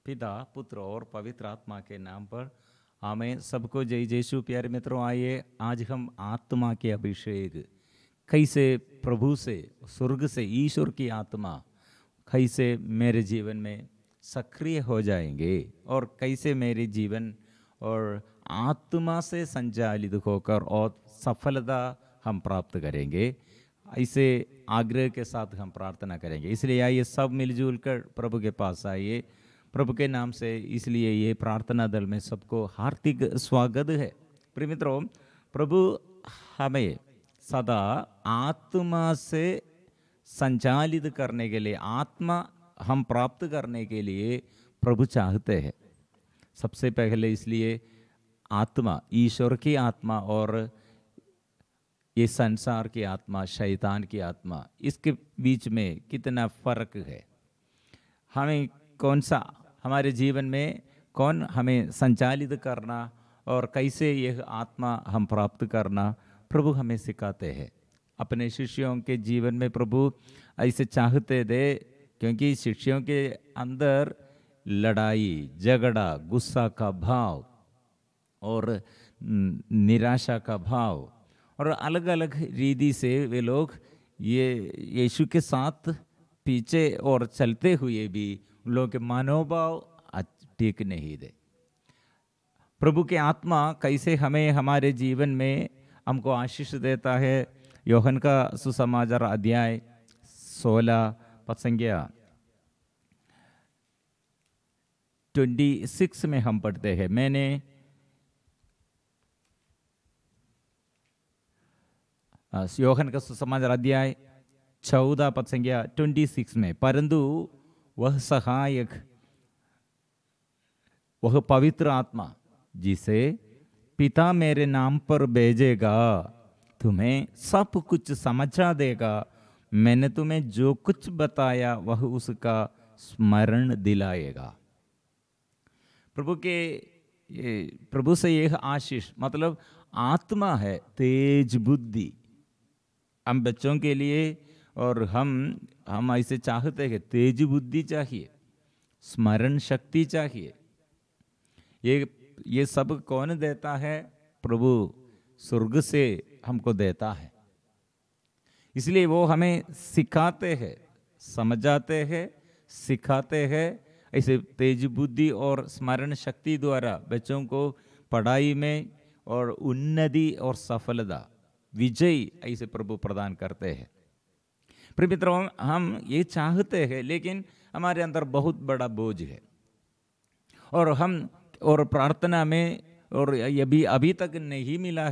पिता, पुत्र और पवित्र आत्मा के नाम पर आमेन। सबको जय यीशु। प्यारे मित्रों, आइए आज हम आत्मा के अभिषेक कैसे प्रभु से, स्वर्ग से ईश्वर की आत्मा कैसे मेरे जीवन में सक्रिय हो जाएंगे और कैसे मेरे जीवन और आत्मा से संचालित होकर और सफलता हम प्राप्त करेंगे, ऐसे आग्रह के साथ हम प्रार्थना करेंगे। इसलिए आइए सब मिलजुल कर प्रभु के पास आइए, प्रभु के नाम से। इसलिए ये प्रार्थना दल में सबको हार्दिक स्वागत है। प्रिय मित्रों, प्रभु हमें सदा आत्मा से संचालित करने के लिए, आत्मा हम प्राप्त करने के लिए प्रभु चाहते हैं। सबसे पहले इसलिए आत्मा, ईश्वर की आत्मा और ये संसार की आत्मा, शैतान की आत्मा, इसके बीच में कितना फर्क है। हमें कौन सा, हमारे जीवन में कौन हमें संचालित करना और कैसे यह आत्मा हम प्राप्त करना प्रभु हमें सिखाते हैं। अपने शिष्यों के जीवन में प्रभु ऐसे चाहते थे, क्योंकि शिष्यों के अंदर लड़ाई, झगड़ा, गुस्सा का भाव और निराशा का भाव और अलग अलग रीति से वे लोग ये यीशु के साथ पीछे और चलते हुए भी उन लोगों के मनोभाव ठीक नहीं थे। प्रभु के आत्मा कैसे हमें हमारे जीवन में हमको आशीष देता है। योहन का सुसमाचार अध्याय 16 पद संख्या 26 में हम पढ़ते हैं। मैंने योहन का सुसमाचार अध्याय 14 पद संख्या 26 में, परंतु वह सहायक, वह पवित्र आत्मा जिसे पिता मेरे नाम पर भेजेगा, तुम्हें सब कुछ समझा देगा। मैंने तुम्हें जो कुछ बताया वह उसका स्मरण दिलाएगा। प्रभु से यह आशीष, मतलब आत्मा है तेज बुद्धि हम बच्चों के लिए, और हम ऐसे चाहते हैं तेज बुद्धि चाहिए, स्मरण शक्ति चाहिए। ये सब कौन देता है? प्रभु स्वर्ग से हमको देता है। इसलिए वो हमें सिखाते हैं, समझाते हैं, सिखाते हैं। ऐसे तेज बुद्धि और स्मरण शक्ति द्वारा बच्चों को पढ़ाई में और उन्नति और सफलता, विजय ऐसे प्रभु प्रदान करते हैं। प्रिय मित्रों, हम ये चाहते हैं, लेकिन हमारे अंदर बहुत बड़ा बोझ है और प्रार्थना में और ये भी अभी तक नहीं मिला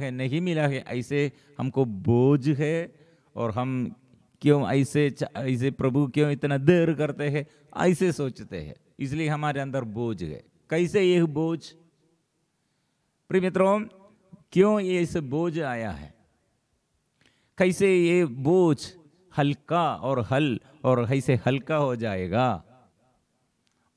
है, ऐसे हमको बोझ है। और हम क्यों ऐसे प्रभु क्यों इतना देर करते हैं, ऐसे सोचते हैं। इसलिए हमारे अंदर बोझ है। कैसे यह बोझ? प्रिय मित्रों, क्यों ये इस बोझ आया है? कैसे ये बोझ हल्का और कैसे हल्का हो जाएगा?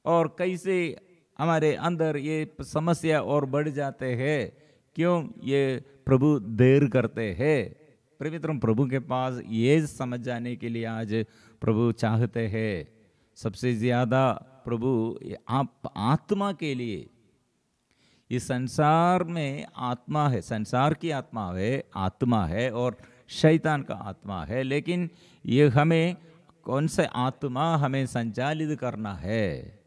और कैसे हमारे अंदर ये समस्या और बढ़ जाते हैं? क्यों ये प्रभु देर करते हैं? प्रिय मित्रों, प्रभु के पास ये समझ जाने के लिए आज प्रभु चाहते हैं। सबसे ज्यादा प्रभु आप आत्मा के लिए, इस संसार में आत्मा है, संसार की आत्मा है और शैतान का आत्मा है। लेकिन ये हमें कौन सा आत्मा हमें संचालित करना है,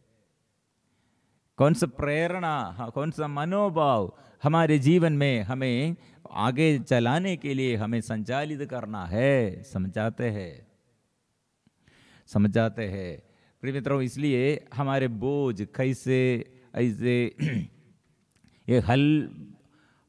कौन सा प्रेरणा, कौन सा मनोभाव हमारे जीवन में हमें आगे चलाने के लिए हमें संचालित करना है, समझाते हैं। प्रिय मित्रों, इसलिए हमारे बोझ कैसे ऐसे ये हल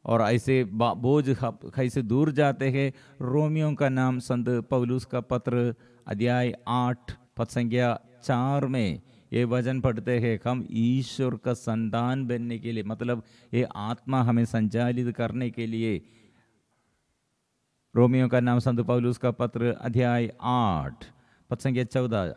और ऐसे बोझ कैसे दूर जाते हैं। रोमियों का नाम संत पौलुस का पत्र अध्याय 8 पद संख्या 4 में ये वचन पढ़ते हैं। हम ईश्वर का संतान बनने के लिए, मतलब ये आत्मा हमें संचालित करने के लिए, रोमियों का नाम संत पौलुस का पत्र अध्याय 8 पद संख्या 14,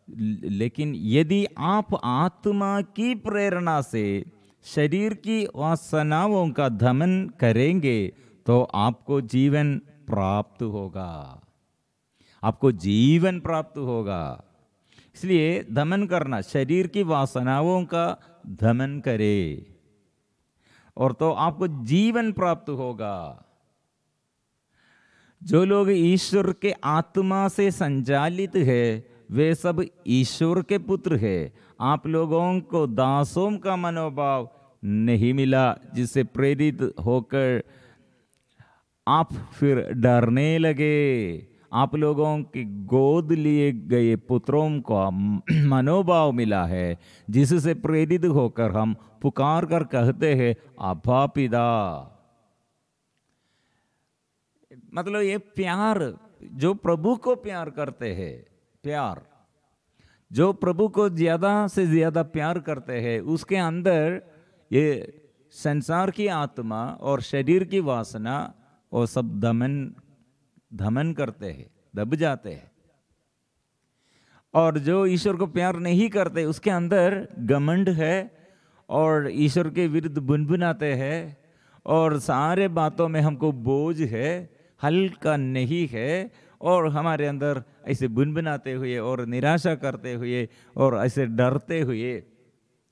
लेकिन यदि आप आत्मा की प्रेरणा से शरीर की वासनाओं का दमन करेंगे तो आपको जीवन प्राप्त होगा। इसलिए दमन करना, शरीर की वासनाओं का दमन करे और तो आपको जीवन प्राप्त होगा। जो लोग ईश्वर के आत्मा से संचालित है वे सब ईश्वर के पुत्र है। आप लोगों को दासों का मनोभाव नहीं मिला जिससे प्रेरित होकर आप फिर डरने लगे। आप लोगों की गोद लिए गए पुत्रों को मनोभाव मिला है जिससे प्रेरित होकर हम पुकार कर कहते हैं अब्बा पिता। मतलब ये प्यार, जो प्रभु को प्यार करते हैं, प्यार जो प्रभु को ज्यादा से ज्यादा प्यार करते हैं, उसके अंदर ये संसार की आत्मा और शरीर की वासना वो सब दमन करते हैं, दब जाते हैं। और जो ईश्वर को प्यार नहीं करते उसके अंदर घमंड है और ईश्वर के विरुद्ध बुनबुनाते हैं और सारे बातों में हमको बोझ है, हल्का नहीं है और हमारे अंदर ऐसे बुनबुनाते हुए और निराशा करते हुए और ऐसे डरते हुए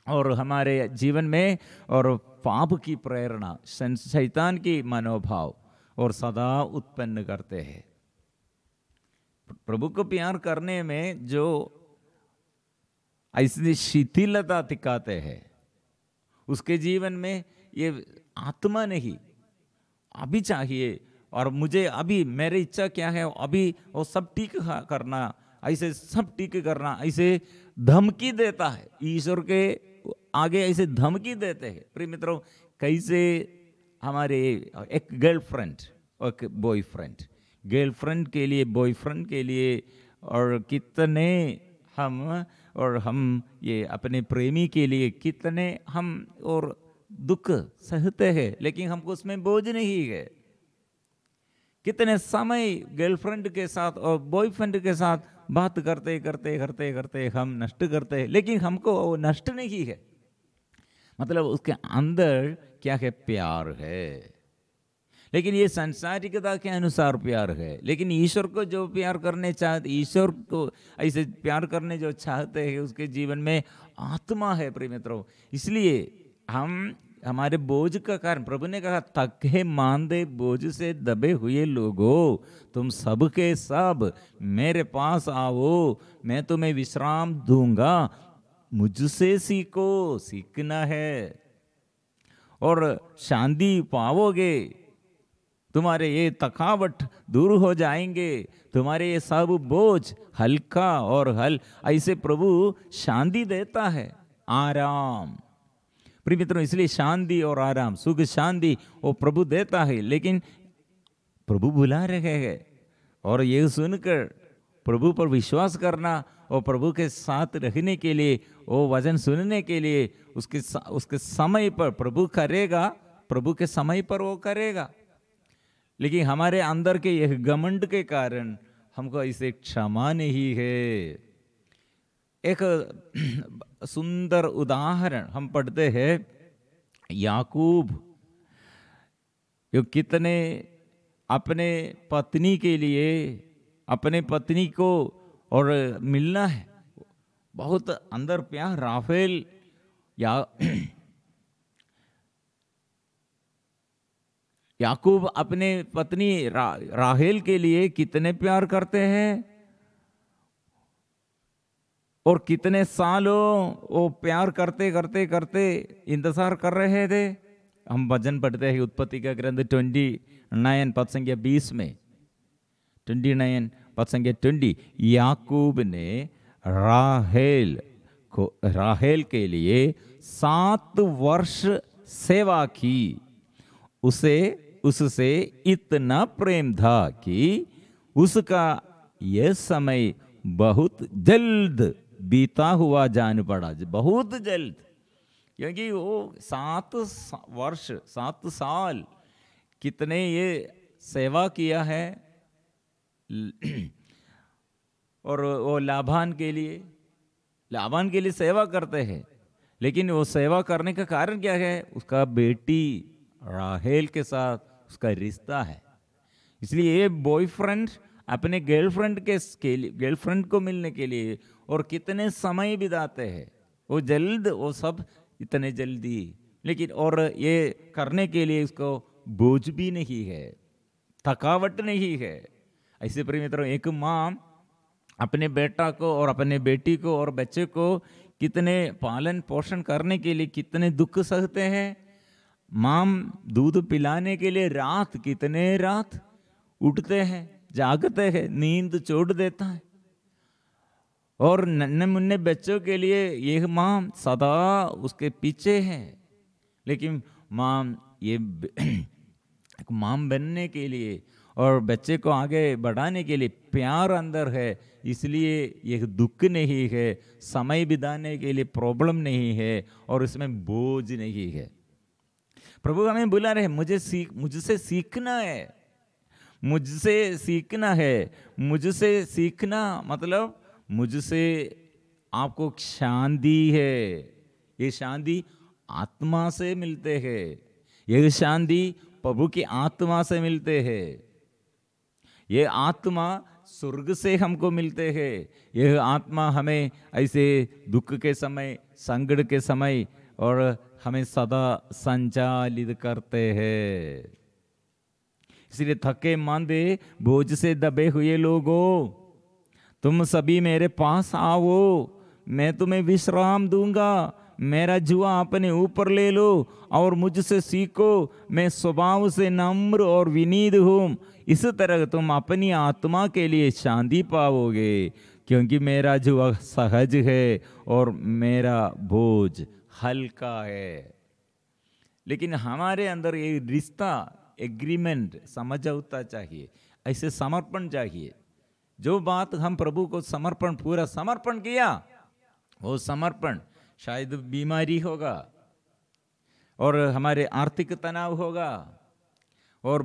और हमारे जीवन में और पाप की प्रेरणा, शैतान की मनोभाव और सदा उत्पन्न करते हैं। प्रभु को प्यार करने में जो ऐसी शिथिलता दिखाते हैं उसके जीवन में ये आत्मा नहीं, अभी चाहिए और मुझे अभी मेरी इच्छा क्या है अभी वो सब ठीक करना, ऐसे सब ठीक करना, ऐसे धमकी देता है। ईश्वर के आगे ऐसे धमकी देते हैं। प्रिय मित्रों, कैसे हमारे एक गर्लफ्रेंड और एक बॉयफ्रेंड, गर्लफ्रेंड के लिए बॉयफ्रेंड के लिए और कितने हम ये अपने प्रेमी के लिए कितने हम और दुख सहते हैं, लेकिन हमको उसमें बोझ नहीं है। कितने समय गर्लफ्रेंड के साथ और बॉयफ्रेंड के साथ बात करते करते करते करते हम नष्ट करते हैं, लेकिन हमको वो नष्ट नहीं है। मतलब उसके अंदर क्या है, प्यार है, लेकिन ये सांसारिकता के अनुसार प्यार है। लेकिन ईश्वर को जो प्यार करने चाहते, ईश्वर को ऐसे प्यार करने जो चाहते हैं उसके जीवन में आत्मा है। प्रिय मित्रों, इसलिए हमारे बोझ का कारण, प्रभु ने कहा थके मांदे बोझ से दबे हुए लोगों, तुम सब के सब मेरे पास आओ, मैं तुम्हें विश्राम दूंगा। मुझसे सीखो, सीखना है और शांति पाओगे। तुम्हारे ये थकावट दूर हो जाएंगे, तुम्हारे ये सब बोझ हल्का और ऐसे प्रभु शांति देता है, आराम। प्रिय मित्रों, इसलिए शांति और आराम, सुख शांति वो प्रभु देता है, लेकिन प्रभु बुला रहे हैं और ये सुनकर प्रभु पर विश्वास करना और प्रभु के साथ रहने के लिए, वो वचन सुनने के लिए उसके समय पर प्रभु करेगा, प्रभु के समय पर वो करेगा। लेकिन हमारे अंदर के यह घमंड के कारण हमको ऐसे क्षमा नहीं है। एक सुंदर उदाहरण हम पढ़ते हैं, याकूब जो कितने अपने पत्नी के लिए, अपने पत्नी को और मिलना है, बहुत अंदर प्यार। राफेल याकूब अपने पत्नी राहेल के लिए कितने प्यार करते हैं और कितने सालों वो प्यार करते करते करते इंतजार कर रहे थे। हम वचन पढ़ते हैं उत्पत्ति का ग्रंथ 29 पद संख्या 20 में, 29 पद संख्या 20, याकूब ने राहेल के लिए 7 वर्ष सेवा की। उससे इतना प्रेम था कि उसका यह समय बहुत जल्द बीता हुआ जान पड़ा, बहुत जल्द, क्योंकि वो 7 वर्ष 7 साल कितने ये सेवा किया है और वो लाभान के लिए सेवा करते हैं। लेकिन वो सेवा करने का कारण क्या है? उसका बेटी राहेल के साथ उसका रिश्ता है। इसलिए ये बॉयफ्रेंड अपने गर्लफ्रेंड को मिलने के लिए और कितने समय बिताते हैं, वो सब इतने जल्दी, लेकिन और ये करने के लिए इसको बोझ भी नहीं है, थकावट नहीं है। ऐसे प्रिय मित्रों, एक माँ अपने बेटा को और अपने बेटी को और बच्चे को कितने पालन पोषण करने के लिए कितने दुख सहते हैं। माँ दूध पिलाने के लिए कितने रात उठते हैं, जागते हैं, नींद छोड़ देता है। और नन्हे मुन्ने बच्चों के लिए यह माँ सदा उसके पीछे है। लेकिन माँ ये एक माँ बनने के लिए और बच्चे को आगे बढ़ाने के लिए प्यार अंदर है, इसलिए यह दुख नहीं है, समय बिताने के लिए प्रॉब्लम नहीं है और इसमें बोझ नहीं है। प्रभु हमें बुला रहे, मुझसे सीखना है, मुझसे सीखना है। मुझसे सीखना मतलब मुझसे आपको शांति है। ये शांति आत्मा से मिलते हैं, यह शांति प्रभु की आत्मा से मिलते हैं। ये आत्मा स्वर्ग से हमको मिलते हैं। यह आत्मा हमें ऐसे दुख के समय, संकट के समय और हमें सदा संचालित करते हैं। इसलिए थके मांदे बोझ से दबे हुए लोगों, तुम सभी मेरे पास आओ, मैं तुम्हें विश्राम दूंगा। मेरा जुआ अपने ऊपर ले लो और मुझसे सीखो, मैं स्वभाव से नम्र और विनीत हूँ। इस तरह तुम अपनी आत्मा के लिए शांति पाओगे, क्योंकि मेरा जुआ सहज है और मेरा बोझ हल्का है। लेकिन हमारे अंदर ये रिश्ता, एग्रीमेंट, समझौता चाहिए, ऐसे समर्पण चाहिए। जो बात हम प्रभु को पूरा समर्पण किया, वो समर्पण शायद बीमारी होगा और हमारे आर्थिक तनाव होगा और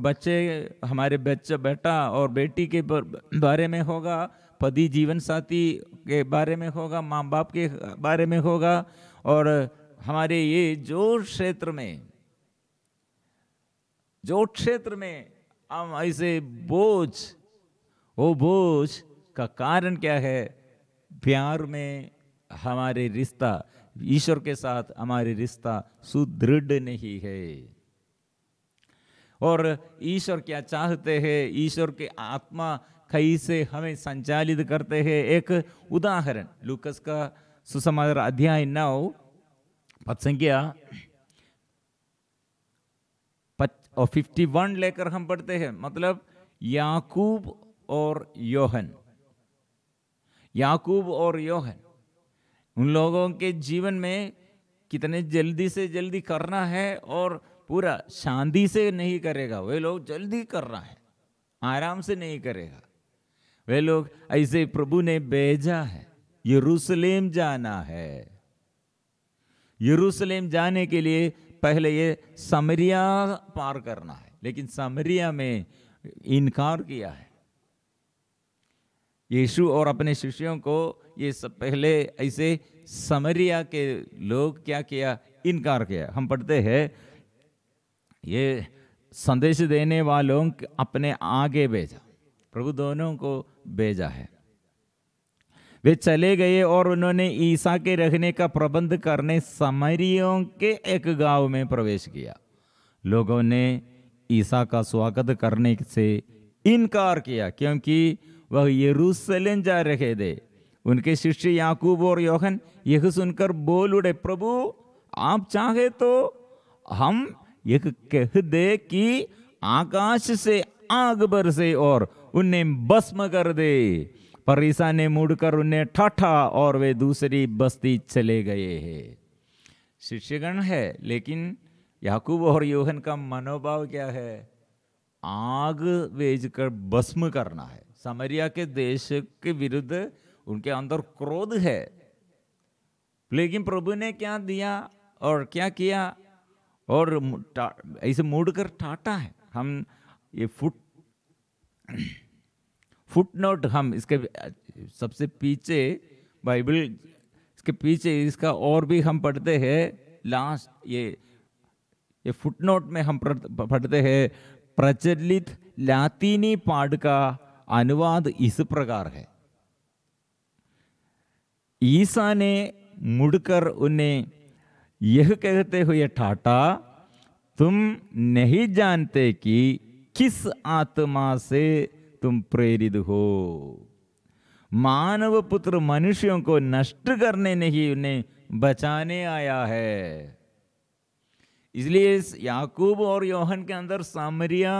हमारे बेटा और बेटी के बारे में होगा, पति जीवन साथी के बारे में होगा, माँ बाप के बारे में होगा, और हमारे ये जो क्षेत्र में हम ऐसे वो बोझ का कारण क्या है? प्यार में हमारे रिश्ता, ईश्वर के साथ हमारे रिश्ता सुदृढ़ नहीं है। और ईश्वर क्या चाहते हैं, ईश्वर के आत्मा कैसे हमें संचालित करते हैं। एक उदाहरण, लूकस का सुसमाचार अध्याय 9 पद संख्या 51 लेकर हम पढ़ते हैं। मतलब याकूब और योहन, उन लोगों के जीवन में कितने जल्दी से जल्दी करना है और पूरा शांति से नहीं करेगा। वे लोग जल्दी कर रहा है, आराम से नहीं करेगा। वे लोग ऐसे प्रभु ने भेजा है, यरूशलेम जाना है। यरूशलेम जाने के लिए पहले ये समरिया पार करना है, लेकिन समरिया में इनकार किया है। यीशु और अपने शिष्यों को ये सब पहले ऐसे समरिया के लोग क्या किया? इनकार किया। हम पढ़ते हैं, ये संदेश देने वालों अपने आगे भेजा, प्रभु दोनों को भेजा है। वे चले गए और उन्होंने ईसा के रहने का प्रबंध करने समरियों के एक गांव में प्रवेश किया। लोगों ने ईसा का स्वागत करने से इनकार किया, क्योंकि वह यरूशलेम जा रहे थे। उनके शिष्य याकूब और योहन यह सुनकर बोल उठे, प्रभु आप चाहे तो हम यह कह दे कि आकाश से आग बरसे और उन्हें भस्म कर दे। पर ईसा ने मुड़कर उन्हें ठाठा और वे दूसरी बस्ती चले गए हैं। शिष्यगण है, लेकिन याकूब और योहन का मनोभाव क्या है? आग भेजकर भस्म करना है। समरिया के देश के विरुद्ध उनके अंदर क्रोध है। लेकिन प्रभु ने क्या दिया और क्या किया? और ऐसे मुड़कर टाटा है। हम ये फुटनोट हम इसके सबसे पीछे बाइबल, इसके पीछे इसका और भी हम पढ़ते हैं। लास्ट ये फुटनोट में हम पढ़ते हैं, प्रचलित लातीनी पाठ का अनुवाद इस प्रकार है, ईसा ने मुड़कर उन्हें यह कहते हुए डांटा, तुम नहीं जानते कि किस आत्मा से तुम प्रेरित हो। मानव पुत्र मनुष्यों को नष्ट करने नहीं, उन्हें बचाने आया है। इसलिए याकूब और योहन के अंदर सामरिया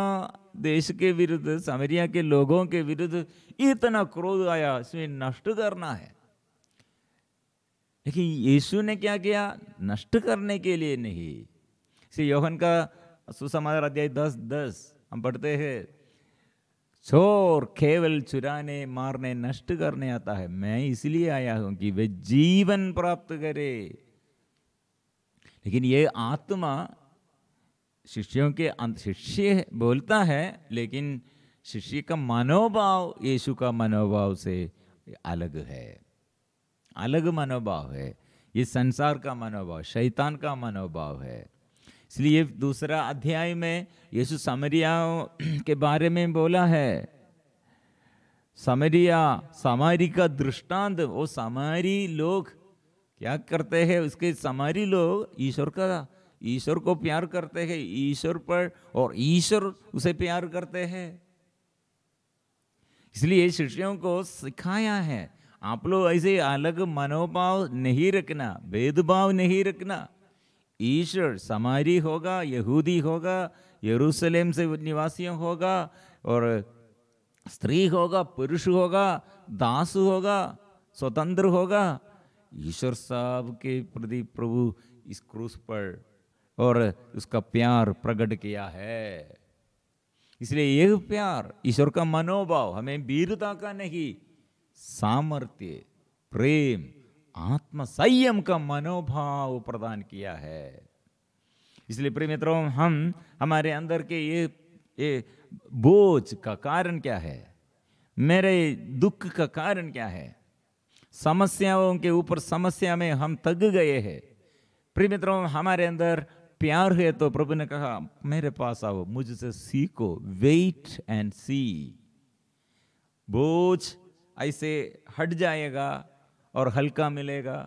देश के विरुद्ध, सामरिया के लोगों के विरुद्ध इतना क्रोध आया, इसमें नष्ट करना है। लेकिन यीशु ने क्या किया? नष्ट करने के लिए नहीं। इसे योहन का सुसमाचार अध्याय 10:10 हम पढ़ते हैं, चोर केवल चुराने, मारने, नष्ट करने आता है, मैं इसलिए आया हूं कि वे जीवन प्राप्त करे। लेकिन ये आत्मा शिष्यों के शिष्य बोलता है, लेकिन शिष्य का मनोभाव यीशु का मनोभाव से अलग है, अलग मनोभाव है। ये संसार का मनोभाव, शैतान का मनोभाव है। इसलिए दूसरा अध्याय में यीशु सामरिया के बारे में बोला है, सामरी का दृष्टांत। वो सामरी लोग क्या करते हैं? उसके सामरी लोग ईश्वर को प्यार करते हैं, ईश्वर पर, और ईश्वर उसे प्यार करते हैं। इसलिए शिष्यों को सिखाया है, आप लोग ऐसे अलग मनोभाव नहीं रखना, भेदभाव नहीं रखना। ईश्वर सामरी होगा, यहूदी होगा, यरूशलेम से निवासियों होगा, और स्त्री होगा, पुरुष होगा, दास होगा, स्वतंत्र होगा। ईश्वर साहब के प्रति प्रभु इस क्रूस पर और उसका प्यार प्रकट किया है। इसलिए यह प्यार, ईश्वर का मनोभाव हमें वीरता का नहीं, सामर्थ्य, प्रेम, आत्म संयम का मनोभाव प्रदान किया है। इसलिए प्रिय मित्रों, हमारे अंदर के ये बोझ का कारण क्या है? मेरे दुख का कारण क्या है? समस्याओं के ऊपर समस्या में हम तग गए हैं। प्रिय मित्रों, हमारे अंदर प्यार है तो प्रभु ने कहा, मेरे पास आओ, मुझसे सीखो, वेट एंड सी। बोझ ऐसे हट जाएगा और हल्का मिलेगा।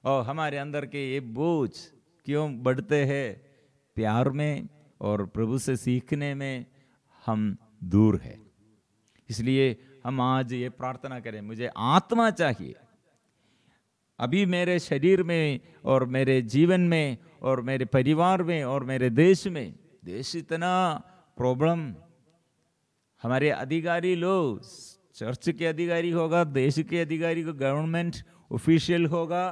और हमारे अंदर के ये बोझ क्यों बढ़ते हैं? प्यार में और प्रभु से सीखने में हम दूर है। इसलिए हम आज ये प्रार्थना करें, मुझे आत्मा चाहिए। अभी मेरे शरीर में और मेरे जीवन में और मेरे परिवार में और मेरे देश में, देश इतना प्रॉब्लम, हमारे अधिकारी लोग, चर्च के अधिकारी होगा, देश के अधिकारी को, गवर्नमेंट ऑफिशियल होगा,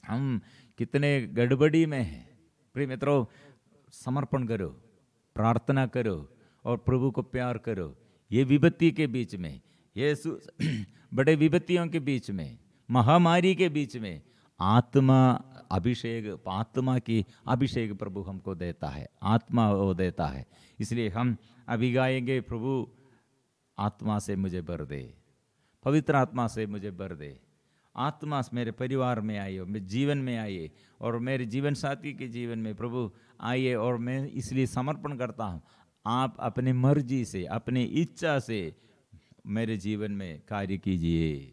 हम कितने गड़बड़ी में हैं। प्रिय मित्रों, समर्पण करो, प्रार्थना करो और प्रभु को प्यार करो। ये विपत्ति के बीच में, ये बड़े विपत्तियों के बीच में, महामारी के बीच में आत्मा की अभिषेक प्रभु हमको देता है, आत्मा वो देता है। इसलिए हम अभी गाएंगे, प्रभु आत्मा से मुझे भर दे, पवित्र आत्मा से मुझे भर दे। आत्मा मेरे परिवार में आई हो, मेरे जीवन में आइए और मेरे जीवन साथी के जीवन में प्रभु आइए। और मैं इसलिए समर्पण करता हूँ, आप अपनी मर्जी से, अपनी इच्छा से मेरे जीवन में कार्य कीजिए।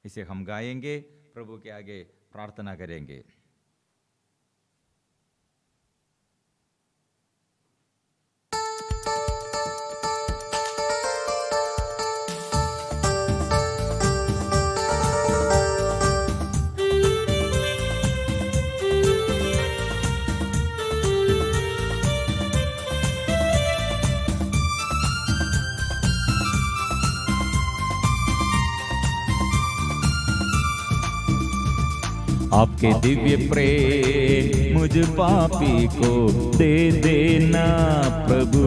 इसे हम गाएंगे, प्रभु के आगे प्रार्थना करेंगे। आपके दिव्य प्रेम मुझ पापी को दे देना प्रभु,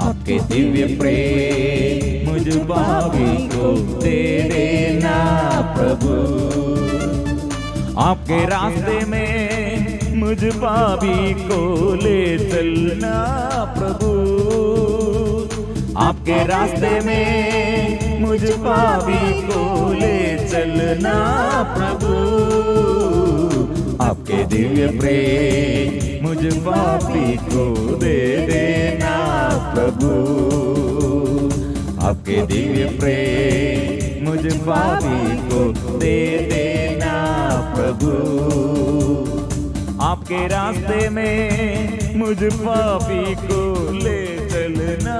आपके दिव्य प्रेम मुझ पापी को दे देना प्रभु। आपके रास्ते में मुझ पापी को ले चलना प्रभु, आपके रास्ते में मुझ पापी को ले चलना प्रभु। आपके दिव्य प्रेम मुझ पापी को दे देना प्रभु। आपके दिव्य प्रेम मुझ पापी को दे देना प्रभु। आपके रास्ते में मुझ पापी को ले चलना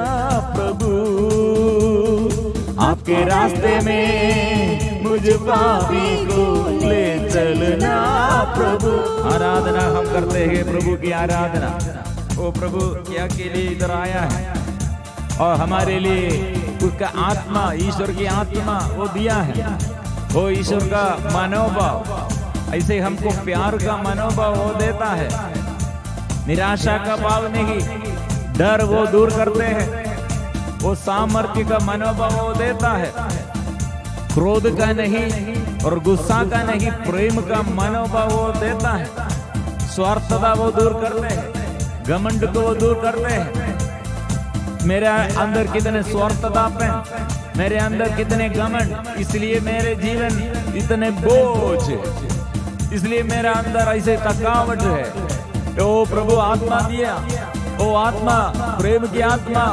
प्रभु। आपके रास्ते में मुझ पापी को ले चलना प्रभु। आराधना हम करते हैं प्रभु की आराधना। ओ प्रभु क्या के लिए इधर आया है और हमारे लिए उसका आत्मा, ईश्वर की आत्मा वो दिया है। वो ईश्वर का मनोभाव, ऐसे हमको प्यार का मनोभाव वो देता है। निराशा का भाव नहीं, डर वो दूर करते हैं। वो सामर्थ्य का मनोभाव वो देता है। क्रोध का नहीं और गुस्सा का नहीं, प्रेम का मनोभाव वो देता है। स्वार्थता वो दूर करते हैं, घमंड को वो दूर करते हैं। मेरे अंदर कितने स्वार्थतापन, मेरे अंदर कितने घमंड, इसलिए मेरे जीवन इतने बोझ, इसलिए मेरा अंदर ऐसे थकावट है। ओ प्रभु आत्मा दिया, ओ आत्मा, प्रेम की आत्मा,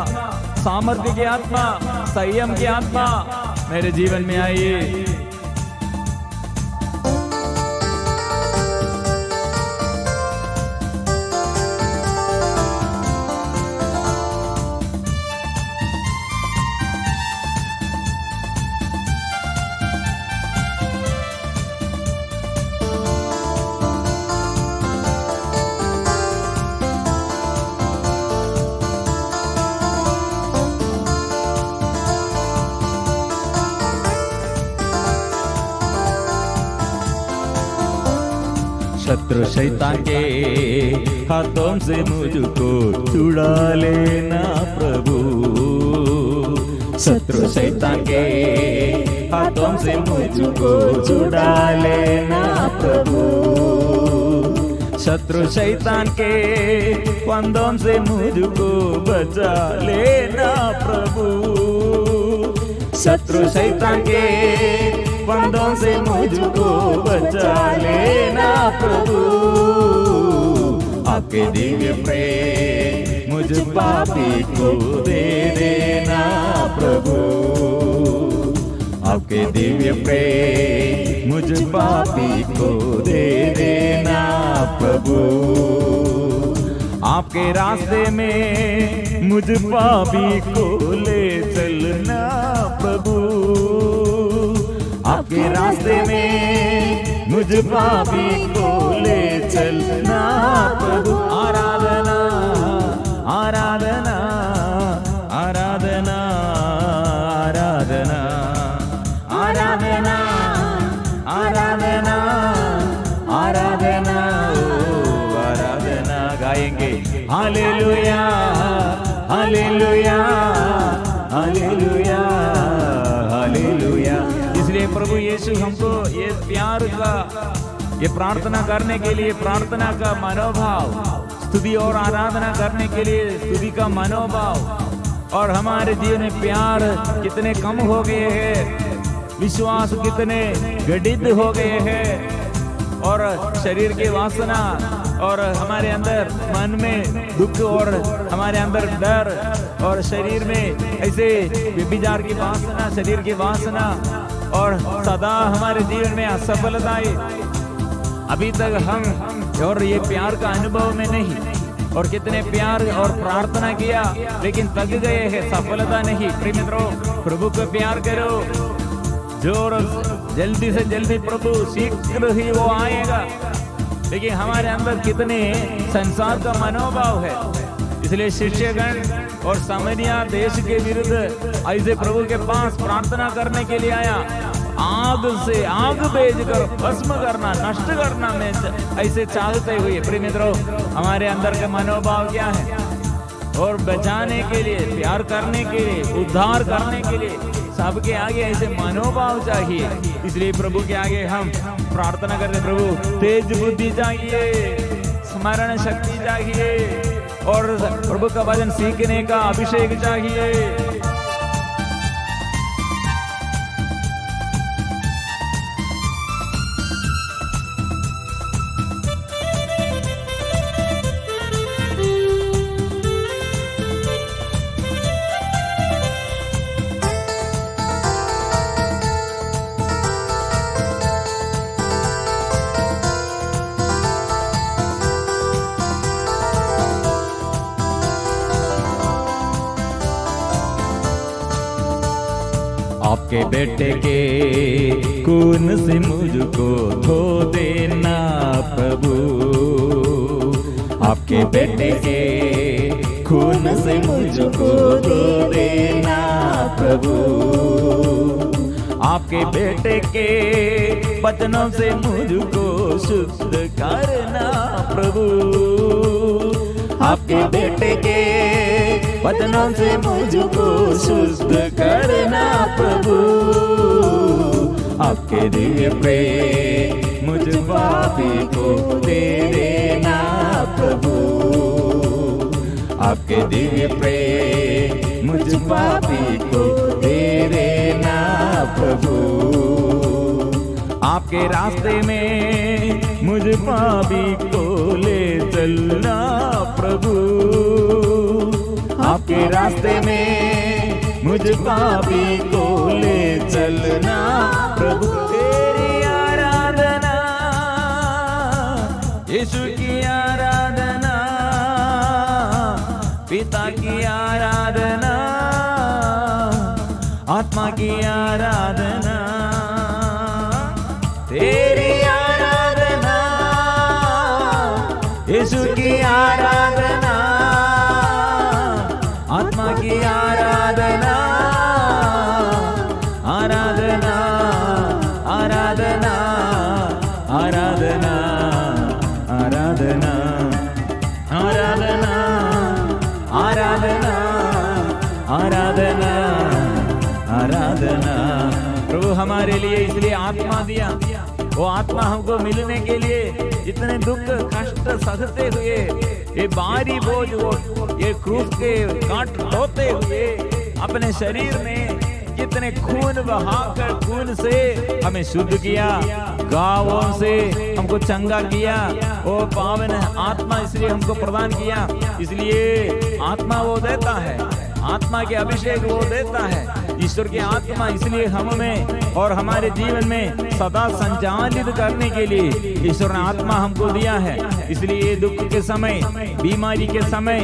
सामर्थ्य की आत्मा, संयम की आत्मा मेरे जीवन में आइए। शत्रु शैतान के हाथों से मुझको छुड़ा लेना प्रभु। शत्रु शैतान के हाथों से मुझको छुड़ा लेना प्रभु। शत्रु शैतान के फंदों से मुझको बचा लेना प्रभु। शत्रु शैतान के फंदों से मुझको बचा लेना प्रभु। आपके दिव्य प्रेम मुझ पापी को दे देना प्रभु। आपके दिव्य प्रेम मुझ पापी को दे देना प्रभु। आपके रास्ते में मुझ पापी को ले चलना प्रभु। आपके रास्ते में मुझ पापी को ले चलना प्रभु। आराधना आराधना आराधना आराधना आराधना आराधना आराधना आराधना गाएंगे। Hallelujah hallelujah hallelujah hallelujah. इसलिए प्रभु यीशु हमको ये प्यार का, ये प्रार्थना करने के लिए प्रार्थना का मनोभाव, स्तुति और आराधना करने के लिए स्तुति का मनोभाव, और हमारे जीवन में प्यार कितने कम हो गए हैं, विश्वास कितने घटित हो गए हैं, और शरीर की वासना और हमारे अंदर मन में दुख और हमारे अंदर डर और शरीर में ऐसे व्यभिचार की वासना, शरीर की वासना, और सदा हमारे जीवन में असफलताएं। अभी तक हम और ये प्यार का अनुभव में नहीं, और कितने प्यार और प्रार्थना किया लेकिन थक गए हैं, सफलता नहीं। प्रिय मित्रों, प्रभु को प्यार करो, जोर जल्दी से जल्दी प्रभु शीघ्र ही वो आएगा। लेकिन हमारे अंदर कितने संसार का मनोभाव है। इसलिए शिष्यगण और सामरिया देश के विरुद्ध ऐसे प्रभु के पास प्रार्थना करने के लिए आया। आग से आग भेजकर भस्म करना, नष्ट करना में ऐसे चाहते हुए। प्रिय मित्रों, हमारे अंदर का मनोभाव क्या है? और बचाने के लिए, प्यार करने के लिए, उद्धार करने के लिए सबके आगे ऐसे मनोभाव चाहिए। इसलिए प्रभु के आगे हम प्रार्थना करते, प्रभु तेज बुद्धि चाहिए, स्मरण शक्ति चाहिए, और प्रभु का वचन सीखने का अभिषेक चाहिए। आपके बेटे के खून से मुझको धो देना प्रभु, आपके बेटे के खून से मुझको धो देना प्रभु, आपके बेटे के वचनों से मुझको शुद्ध करना प्रभु, आपके बेटे के वचनों से मुझको शुद्ध करना प्रभु, आपके दिव्य प्रेम मुझ पापी को दे देना प्रभु, आपके दिव्य प्रेम मुझ पापी को दे देना प्रभु, आपके रास्ते में मुझ पापी को ले चलना प्रभु, आपके रास्ते में मुझ पापी को ले चलना प्रभु। तेरी आराधना यीशु की आराधना, पिता की आराधना, आत्मा की आराधना, तेरी आराधना यीशु की आराधना, आत्मा की आराधना, आराधना आराधना आराधना आराधना आराधना आराधना आराधना आराधना। प्रभु हमारे लिए इसलिए आत्मा दिया, वो आत्मा हमको मिलने के लिए जितने दुख कष्ट सहते हुए, ये भारी बोझ वो ये क्रूस के कांट ढोते हुए अपने शरीर में जितने खून बहाकर खून से हमें शुद्ध किया, गावों से हमको चंगा किया, वो पावन आत्मा इसलिए हमको प्रदान किया। इसलिए आत्मा वो देता है, आत्मा के अभिषेक वो देता है। ईश्वर की आत्मा इसलिए हम में और हमारे जीवन में सदा संचालित करने के लिए ईश्वर ने आत्मा हमको दिया है। इसलिए दुख के समय, बीमारी के समय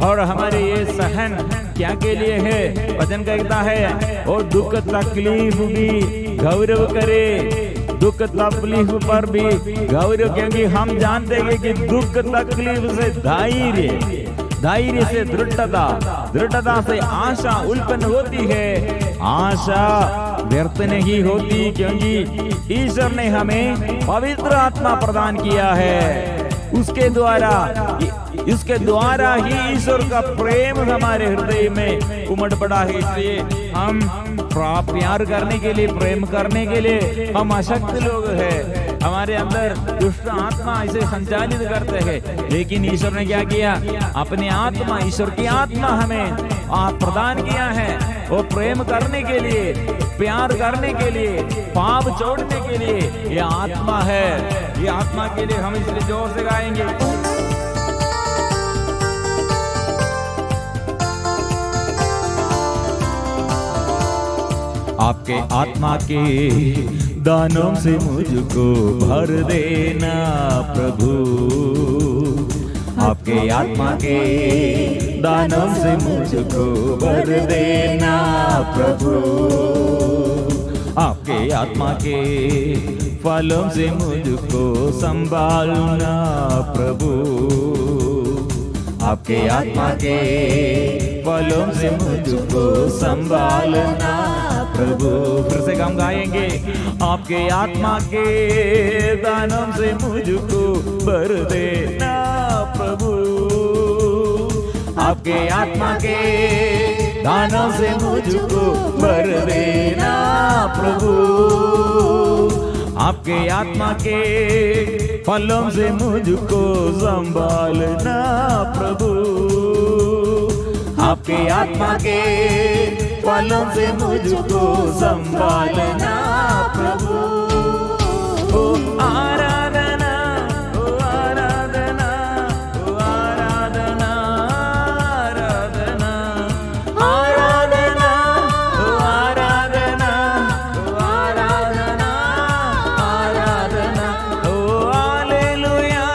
और हमारे ये सहन क्या के लिए है? वचन कहता है और दुख तकलीफ भी गौरव करे, दुख तकलीफ पर भी गौरव, क्योंकि हम जानते हैं कि दुख तकलीफ से धैर्य, धैर्य से दृढ़ता, दृढ़ता से आशा उत्पन्न होती है। आशा व्यर्थ नहीं होती, क्योंकि ईश्वर ने हमें पवित्र आत्मा प्रदान किया है। उसके द्वारा ही ईश्वर का प्रेम हमारे हृदय में उमड़ पड़ा है। इसलिए हम प्यार करने के लिए, प्रेम करने के लिए हम अशक्त लोग हैं। हमारे अंदर दुष्ट आत्मा इसे संचालित करते हैं, लेकिन ईश्वर ने क्या किया? अपनी आत्मा, ईश्वर की आत्मा हमें प्रदान किया है। वो प्रेम करने के लिए, प्यार करने के लिए, पाप छोड़ने के लिए ये आत्मा है। ये आत्मा के लिए हम इसलिए जोर से गाएंगे। आपके आत्मा के दानों से मुझको भर देना प्रभु, आपके आत्मा के दानों से मुझको भर देना प्रभु, आपके आत्मा के फलों से मुझको संभालना प्रभु, आपके आत्मा के फलों से मुझको संभालना प्रभु। फिर से हम गाएंगे, आपके आत्मा के दानों से मुझको भर देना प्रभु, आपके आत्मा के दानों से मुझको भर देना प्रभु, आपके आत्मा के फलों से मुझको संभालना प्रभु, आपके आत्मा के फलों से मुझको संभालना प्रभु। ओ आराधना, ओ आराधना, ओ आराधना, आराधना, आराधना, ओ आराधना, ओ आराधना, आराधना, ओ hallelujah,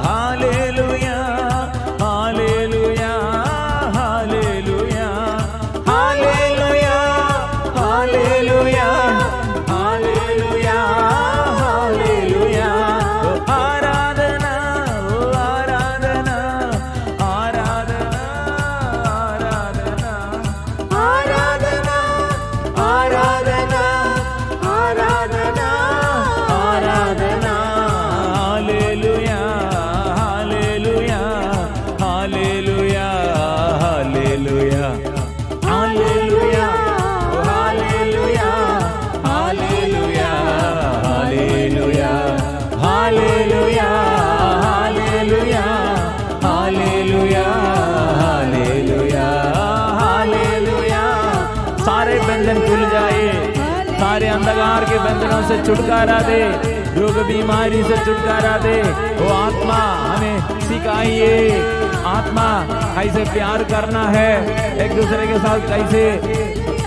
hallelujah, hallelujah, hallelujah, hallelujah, hallelujah, से छुटकारा दे, रोग बीमारी से छुटकारा दे। वो आत्मा हमें सिखाइए, आत्मा कैसे प्यार करना है, एक दूसरे के साथ कैसे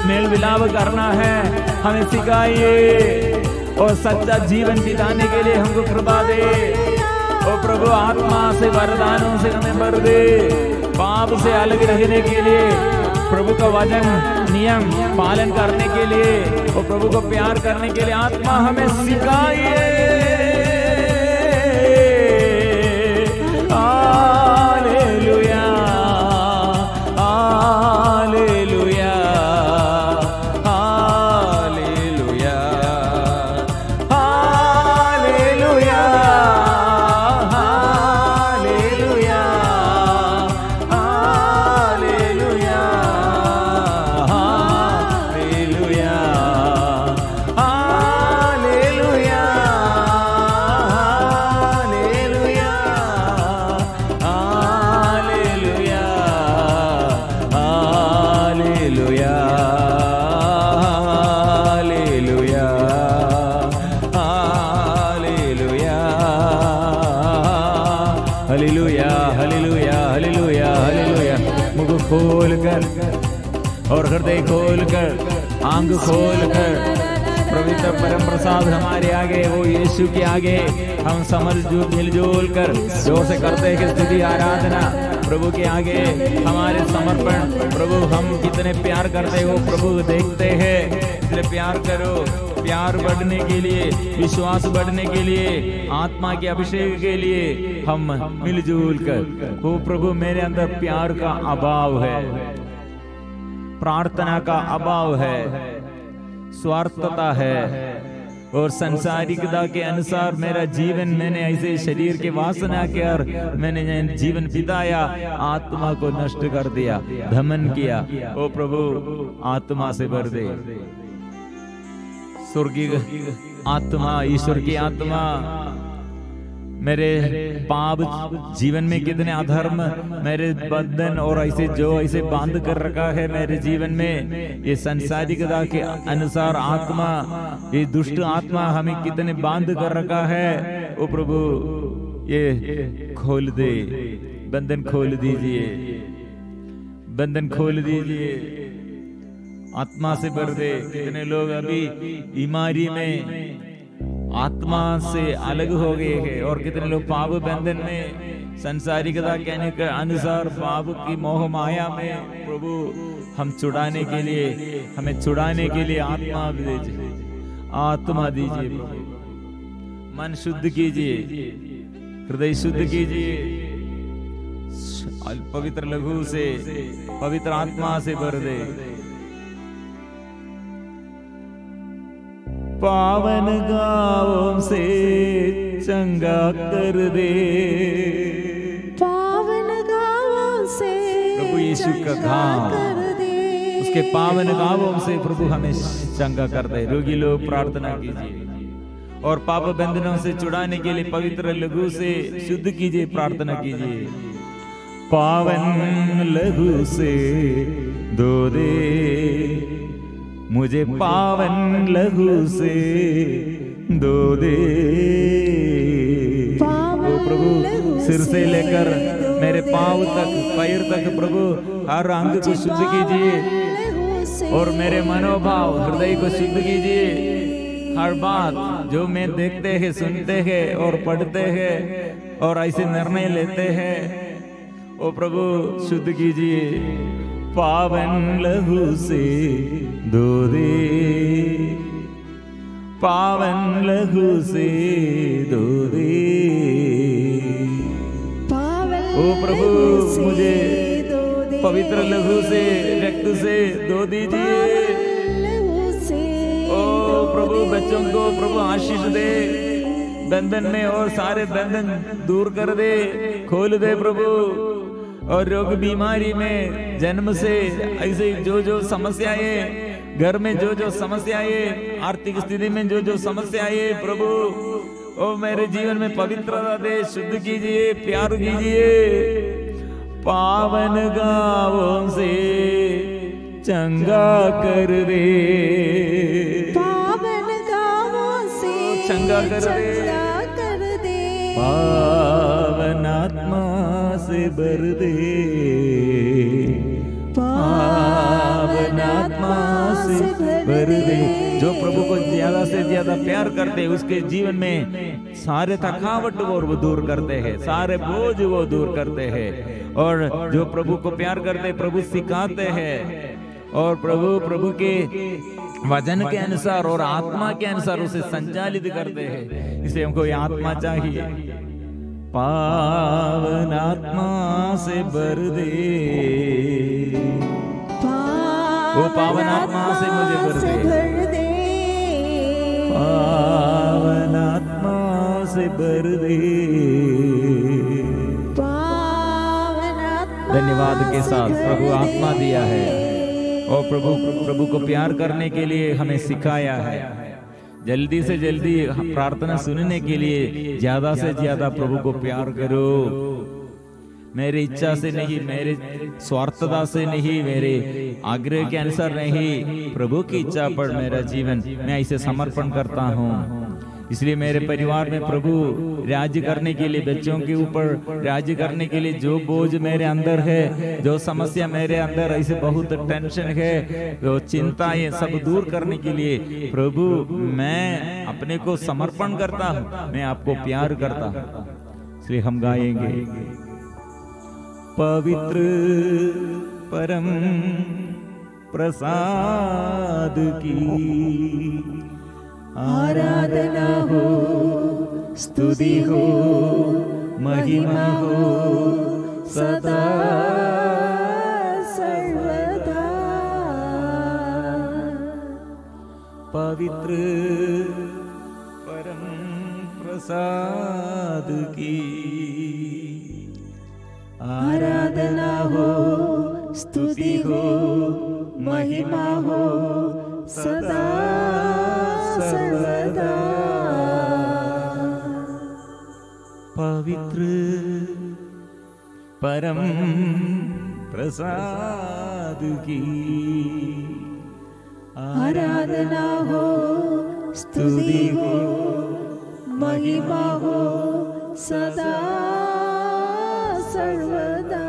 मेल मिलाप करना है, हमें सिखाइए। और सच्चा जीवन बिताने के लिए हमको कृपा दे। ओ प्रभु, आत्मा से वरदानों से हमें भर दे, पाप से अलग रहने के लिए, प्रभु का वचन नियम पालन करने के लिए, और प्रभु को प्यार करने के लिए आत्मा हमें सिखाइए। Hallelujah, hallelujah, hallelujah, hallelujah, hallelujah, hallelujah, hallelujah, hallelujah, hallelujah, hallelujah, hallelujah, hallelujah. मुख खोल कर और हृदय खोल कर, आंख खोल कर, पवित्र परम प्रसाद हमारे आगे, वो यीशु के आगे हम मिलजुल कर जोर से करते हैं स्तुति आराधना प्रभु के आगे, हमारे समर्पण। प्रभु हम कितने प्यार करते हो प्रभु देखते हैं, इसलिए प्यार करो। प्यार बढ़ने के लिए, विश्वास बढ़ने के लिए, आत्मा के अभिषेक के लिए हम मिलजुल कर। वो प्रभु मेरे अंदर प्यार का अभाव है, प्रार्थना का अभाव है, स्वार्थता है और संसारिकता के अनुसार मेरा जीवन, मैंने ऐसे शरीर के वासना के और मैंने जीवन बिताया, आत्मा को नष्ट कर दिया, धमन किया। ओ प्रभु आत्मा से भर दे, स्वर्गीय आत्मा, ईश्वर की आत्मा। मेरे पाप जीवन में कितने अधर्म, मेरे बंधन और ऐसे बांध कर रखा है मेरे जीवन में, ये संसारिकता के अनुसार आत्मा, ये दुष्ट आत्मा हमें कितने बांध कर रखा है। ओ प्रभु ये खोल दे, बंधन खोल दीजिए, बंधन खोल दीजिए, आत्मा से भर दे। कितने लोग अभी बीमारी में आत्मा से अलग हो गए हैं, और कितने लोग पाप बंधन में, संसारिकता कहने के अनुसार पाप की मोह माया में। प्रभु हम छुड़ाने के लिए, हमें छुड़ाने के लिए आत्मा दीजिए, आत्मा दीजिए प्रभु। मन शुद्ध कीजिए, हृदय शुद्ध कीजिए, पवित्र लघु से, पवित्र आत्मा से भर दे। पावन गाँवों से चंगा कर दे, पावन गाँवों से प्रभु यीशु का गाँव, उसके पावन गाँवों से प्रभु हमें चंगा कर दे। रोगी लोग प्रार्थना कीजिए और पाप बंधनों से छुड़ाने के लिए पवित्र लघु से शुद्ध कीजिए, प्रार्थना कीजिए। पावन लघु से धो दे मुझे, पावन लघु से धो दे। ओ प्रभु सिर से लेकर मेरे पांव तक, पैर तक प्रभु हर अंग को शुद्ध कीजिए और मेरे मनोभाव, हृदय को शुद्ध कीजिए। हर बात जो मैं देखते हैं, सुनते हैं और पढ़ते हैं और ऐसे निर्णय लेते हैं, ओ प्रभु शुद्ध कीजिए। पावन लहू से धो दे, पावन लहू से धो दे। ओ प्रभु मुझे पवित्र लहू से, रक्त से धो दीजिए। ओ प्रभु बच्चों को प्रभु आशीष दे, बंधन में और सारे बंधन दूर कर दे, खोल दे प्रभु। और रोग बीमारी में जन्म से ऐसे जो समस्याएं, घर में जो समस्याएं, आर्थिक स्थिति में जो समस्याएं प्रभु, ओ मेरे जीवन में पवित्रता दे, शुद्ध कीजिए, प्यार कीजिए। पावन गाँवों से चंगा कर दे, पावन गाँवों चंगा कर दे, चंगा कर दे, पावन आत्मा से भर दे, पावन आत्मा से भर दे। जो प्रभु को ज्यादा से ज्यादा प्यार करते हैं उसके जीवन में सारे थकावट वो दूर करते हैं, सारे बोझ वो दूर करते हैं। और जो प्रभु को प्यार करते हैं प्रभु सिखाते हैं और प्रभु के वचन के अनुसार और आत्मा के अनुसार उसे संचालित करते हैं। इसलिए हमको ये आत्मा चाहिए, पावन आत्मा से भर दे, वो पावन आत्मा से मुझे भर दे, पावन आत्मा से भर दे। धन्यवाद के साथ प्रभु आत्मा दिया है और प्रभु को प्यार करने के लिए हमें सिखाया है। जल्दी से जल्दी प्रार्थना सुनने के लिए ज्यादा से ज्यादा प्रभु को प्यार करो। मेरी इच्छा से नहीं, मेरे स्वार्थता से नहीं, मेरे आग्रह के अनुसार नहीं, प्रभु की इच्छा पर मेरा जीवन मैं इसे समर्पण करता हूँ। इसलिए मेरे परिवार में प्रभु राज्य करने के लिए, बच्चों के ऊपर राज्य करने के लिए जो बोझ मेरे अंदर है, जो समस्या मेरे अंदर ऐसे बहुत टेंशन है, वो चिंताएं सब दूर करने के लिए प्रभु मैं अपने को समर्पण करता हूँ, मैं आपको प्यार करता हूँ। इसलिए हम गाएंगे, पवित्र परम प्रसाद की आराधना हो, स्तुति हो, महिमा हो सदा सर्वदा। पवित्र परम प्रसाद की आराधना हो, स्तुति हो, महिमा हो सदा सर्वदा। पवित्र परम प्रसाद की आराधना हो, स्तुति हो, महिमा हो सदा सर्वदा।